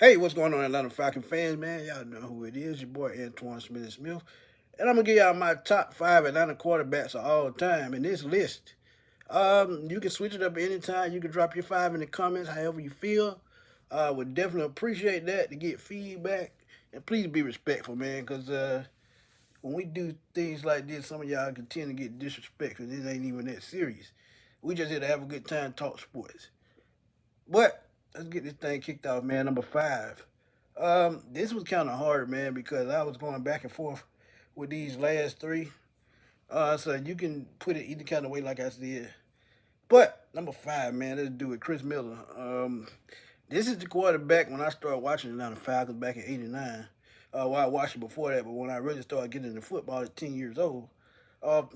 Hey, what's going on, Atlanta Falcon fans, man? Y'all know who it is. Your boy Antoine Smitty Smith. And I'm going to give y'all my top five Atlanta quarterbacks of all time in this list. You can switch it up anytime. You can drop your five in the comments, however you feel. Would definitely appreciate that to get feedback. And please be respectful, man, because when we do things like this, some of y'all can tend to get disrespectful. This ain't even that serious. We just here to have a good time, talk sports. But let's get this thing kicked off, man. Number five. This was kind of hard, man, because I was going back and forth with these last three. So you can put it either kind of way, like I said. But number five, man, let's do it. Chris Miller. This is the quarterback when I started watching the Falcons back in '89. Well, I watched it before that, but when I really started getting into football at 10 years old,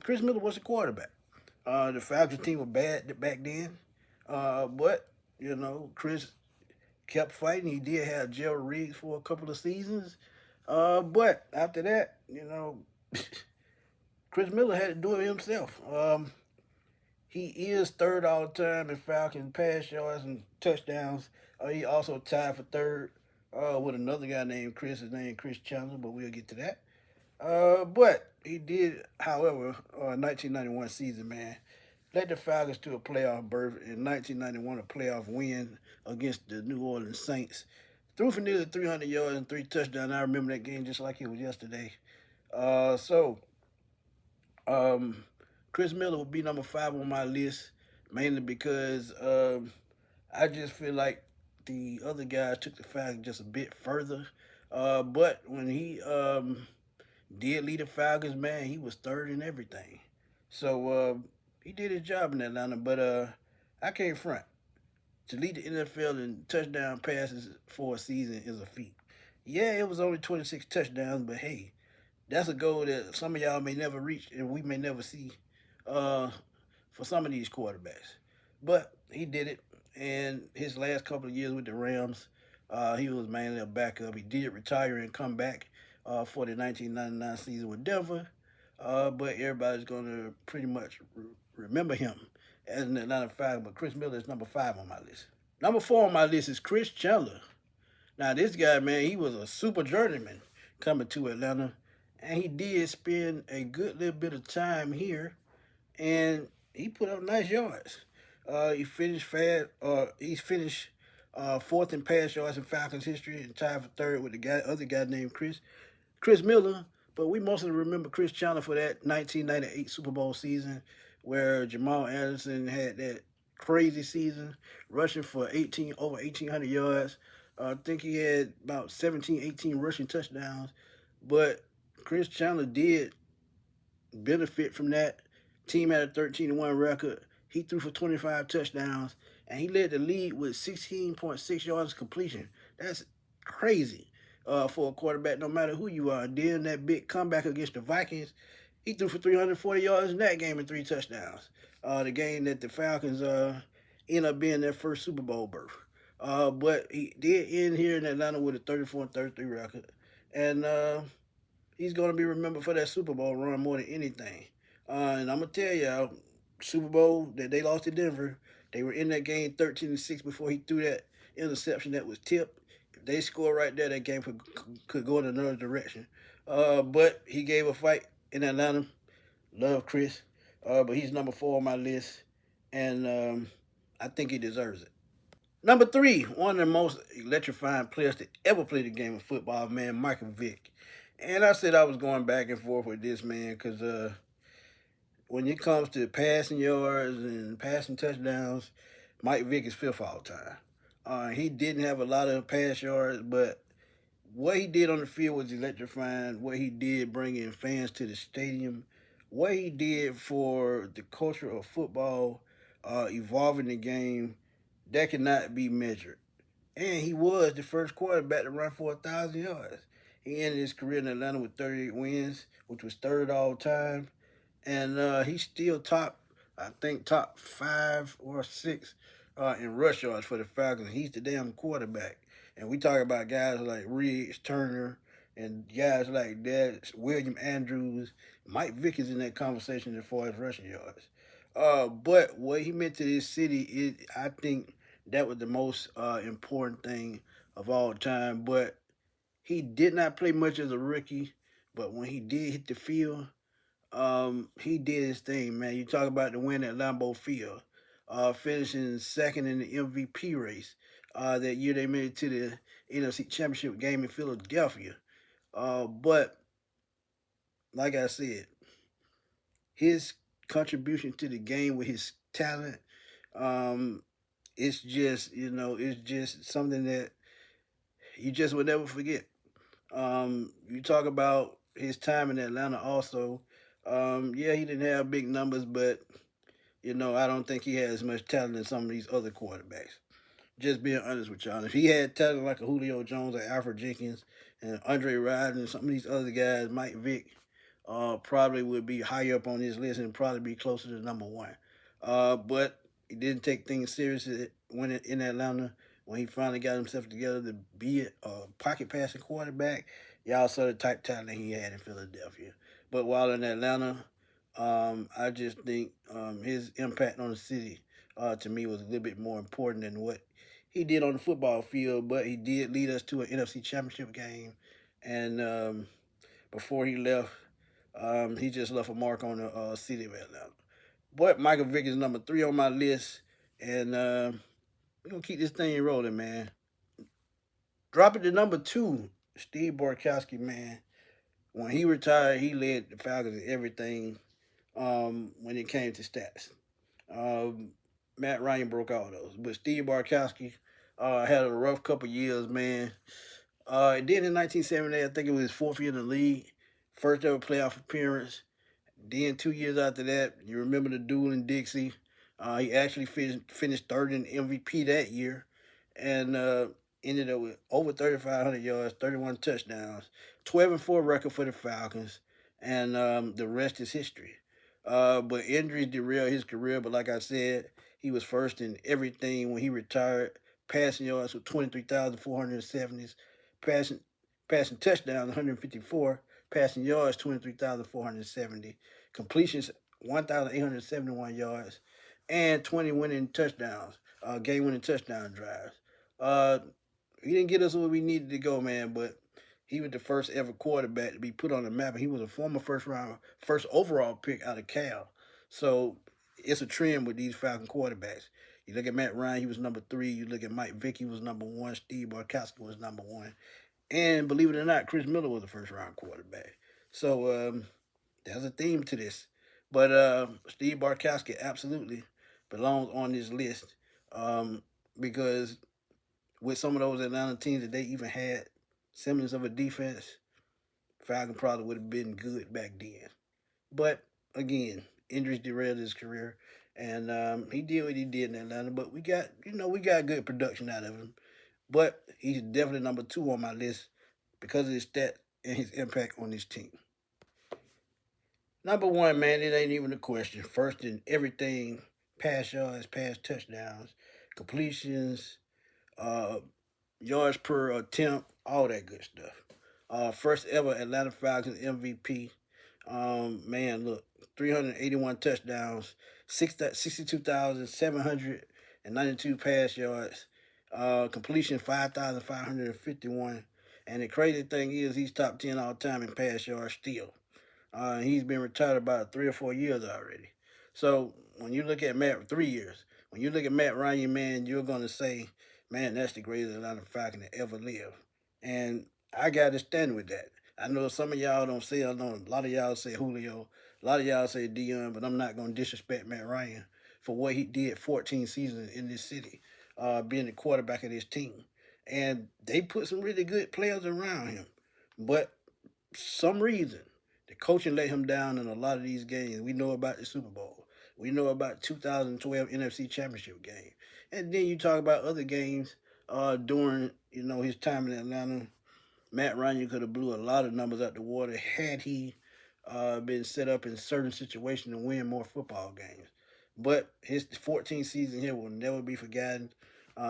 Chris Miller was the quarterback. The Falcons team was bad back then, but Chris kept fighting. He did have Gerald Riggs for a couple of seasons. But after that, Chris Miller had to do it himself. He is third all time in Falcons pass yards and touchdowns. He also tied for third with another guy named Chris. His name Chris Chandler, but we'll get to that. But he did, however, 1991 season, man, led the Falcons to a playoff berth in 1991, a playoff win against the New Orleans Saints. Threw for nearly 300 yards and three touchdowns. I remember that game just like it was yesterday. So Chris Miller would be number five on my list, mainly because I just feel like the other guys took the Falcons just a bit further. But when he did lead the Falcons, man, he was third in everything. So he did his job in Atlanta, but I can't front. To lead the NFL in touchdown passes for a season is a feat. Yeah, it was only 26 touchdowns, but hey, that's a goal that some of y'all may never reach and we may never see uh, for some of these quarterbacks. But he did it, and his last couple of years with the Rams, he was mainly a backup. He did retire and come back for the 1999 season with Denver, but everybody's going to pretty much remember him as an Atlanta Falcon. But Chris Miller is number five on my list. Number four on my list is Chris Chandler. Now, this guy, man, he was a super journeyman coming to Atlanta, and he did spend a good little bit of time here, and he put up nice yards. He finished fast. He's finished fourth in pass yards in Falcons history, and tied for third with the other guy named Chris Miller. But we mostly remember Chris Chandler for that 1998 Super Bowl season where Jamal Anderson had that crazy season, rushing for 1800 yards. I think he had about 17, 18 rushing touchdowns. But Chris Chandler did benefit from that. Team had a 13-1 record. He threw for 25 touchdowns, and he led the league with 16.6 yards completion. That's crazy for a quarterback, no matter who you are. And then that big comeback against the Vikings, he threw for 340 yards in that game and three touchdowns. The game that the Falcons ended up being their first Super Bowl berth. But he did end here in Atlanta with a 34-33 record. And he's going to be remembered for that Super Bowl run more than anything. And I'm going to tell y'all, Super Bowl that they lost to Denver, they were in that game 13-6 before he threw that interception that was tipped. If they score right there, that game could go in another direction. But he gave a fight in Atlanta. Love Chris. But he's number four on my list. And I think he deserves it. Number three, one of the most electrifying players to ever play the game of football, man, Michael Vick. And I said I was going back and forth with this man because when it comes to passing yards and passing touchdowns, Mike Vick is fifth all time. He didn't have a lot of pass yards, but what he did on the field was electrifying. What he did bringing fans to the stadium, what he did for the culture of football, evolving the game, that cannot be measured. And he was the first quarterback to run for 1,000 yards. He ended his career in Atlanta with 38 wins, which was third all time. And he's still I think top five or six in rush yards for the Falcons. He's the damn quarterback. And we talk about guys like Riggs, Turner, and guys like that, William Andrews. Mike Vick is in that conversation as far as rushing yards. But what he meant to this city is, I think, that was the most important thing of all time. But he did not play much as a rookie. But when he did hit the field, he did his thing, man. You talk about the win at Lambeau Field, finishing second in the MVP race. That year they made it to the NFC Championship game in Philadelphia. But like I said, his contribution to the game with his talent, um, it's just something that you just would never forget. You talk about his time in Atlanta also. Yeah, he didn't have big numbers, but I don't think he had as much talent as some of these other quarterbacks. Just being honest with y'all. If he had talent like a Julio Jones or Alfred Jenkins and Andre Rison and some of these other guys, Mike Vick, probably would be higher up on this list and probably be closer to number one. But he didn't take things seriously when in Atlanta. When he finally got himself together to be a pocket passing quarterback, y'all saw the type of talent he had in Philadelphia. But while in Atlanta, I just think his impact on the city, to me, was a little bit more important than what he did on the football field. But he did lead us to an NFC Championship game, and before he left, he just left a mark on the city of Atlanta. But Michael Vick is number 3 on my list, and we're gonna keep this thing rolling, man. Drop it to number 2, Steve Bartkowski, man. When he retired, he led the Falcons in everything when it came to stats. Um, Matt Ryan broke all those, but Steve Bartkowski had a rough couple years, man. Then in 1978, I think it was his 4th year in the league, first ever playoff appearance. Then 2 years after that, you remember the duel in Dixie. He actually finished third in MVP that year, and ended up with over 3,500 yards, 31 touchdowns, 12-4 record for the Falcons, and the rest is history. But injuries derailed his career. But like I said, he was first in everything when he retired. Passing yards with 23,470, passing passing touchdowns 154, passing yards 23,470, completions 1,871 yards, and 20 winning touchdowns, game winning touchdown drives. Uh, he didn't get us where we needed to go, man, but he was the first ever quarterback to be put on the map, and he was a former first overall pick out of Cal. So it's a trend with these Falcon quarterbacks. You look at Matt Ryan, he was number 3. You look at Mike Vick, he was number 1. Steve Bartkowski was number 1. And believe it or not, Chris Miller was a first round quarterback. So there's a theme to this. But Steve Bartkowski absolutely belongs on this list because with some of those Atlanta teams that they even had semblance of a defense, Falcon probably would have been good back then. But again, injuries derailed his career, and he did what he did in Atlanta. But we got good production out of him. But he's definitely number 2 on my list because of his stats and his impact on this team. Number 1, man, it ain't even a question. First in everything: pass yards, pass touchdowns, completions, uh, yards per attempt, all that good stuff. First ever Atlanta Falcons MVP. Man, look, 381 touchdowns, 62,792 pass yards, completion 5,551. And the crazy thing is, he's top 10 all time in pass yards still. He's been retired about 3 or 4 years already. So when you look at Matt, 3 years. When you look at Matt Ryan, man, you're gonna say, man, that's the greatest Atlanta Falcon to ever live. And I got to stand with that. I know some of y'all don't say. I know a lot of y'all say Julio. A lot of y'all say Dion, but I'm not gonna disrespect Matt Ryan for what he did 14 seasons in this city, being the quarterback of this team. And they put some really good players around him, but some reason the coaching let him down in a lot of these games. We know about the Super Bowl. We know about 2012 NFC Championship game, and then you talk about other games during his time in Atlanta. Matt Ryan could have blew a lot of numbers out the water had he been set up in certain situations to win more football games. But his 14th season here will never be forgotten.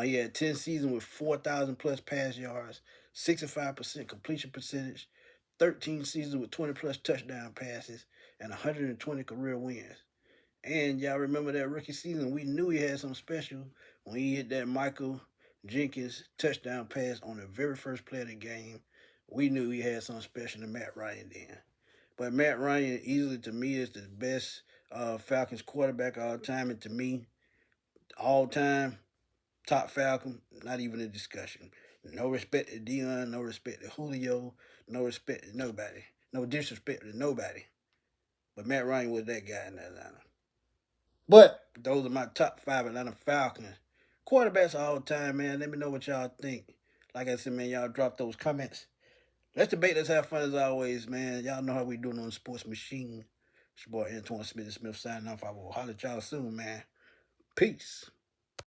He had 10 seasons with 4,000 plus pass yards, 65% completion percentage, 13 seasons with 20 plus touchdown passes, and 120 career wins. And y'all remember that rookie season? We knew he had something special when he hit that Michael Jenkins touchdown pass on the very first play of the game, we knew he had something special to Matt Ryan then. But Matt Ryan easily to me is the best Falcons quarterback all time, and to me, all time top Falcon, not even a discussion. No respect to Dion, no respect to Julio, no respect to nobody, no disrespect to nobody. But Matt Ryan was that guy in Atlanta. But those are my top five Atlanta Falcons quarterbacks all time, man. Let me know what y'all think. Like I said, man, y'all drop those comments. Let's debate. Let's have fun as always, man. Y'all know how we doing on the Sports Machine. It's your boy Antoine Smitty Smith signing off. I will holler at y'all soon, man. Peace.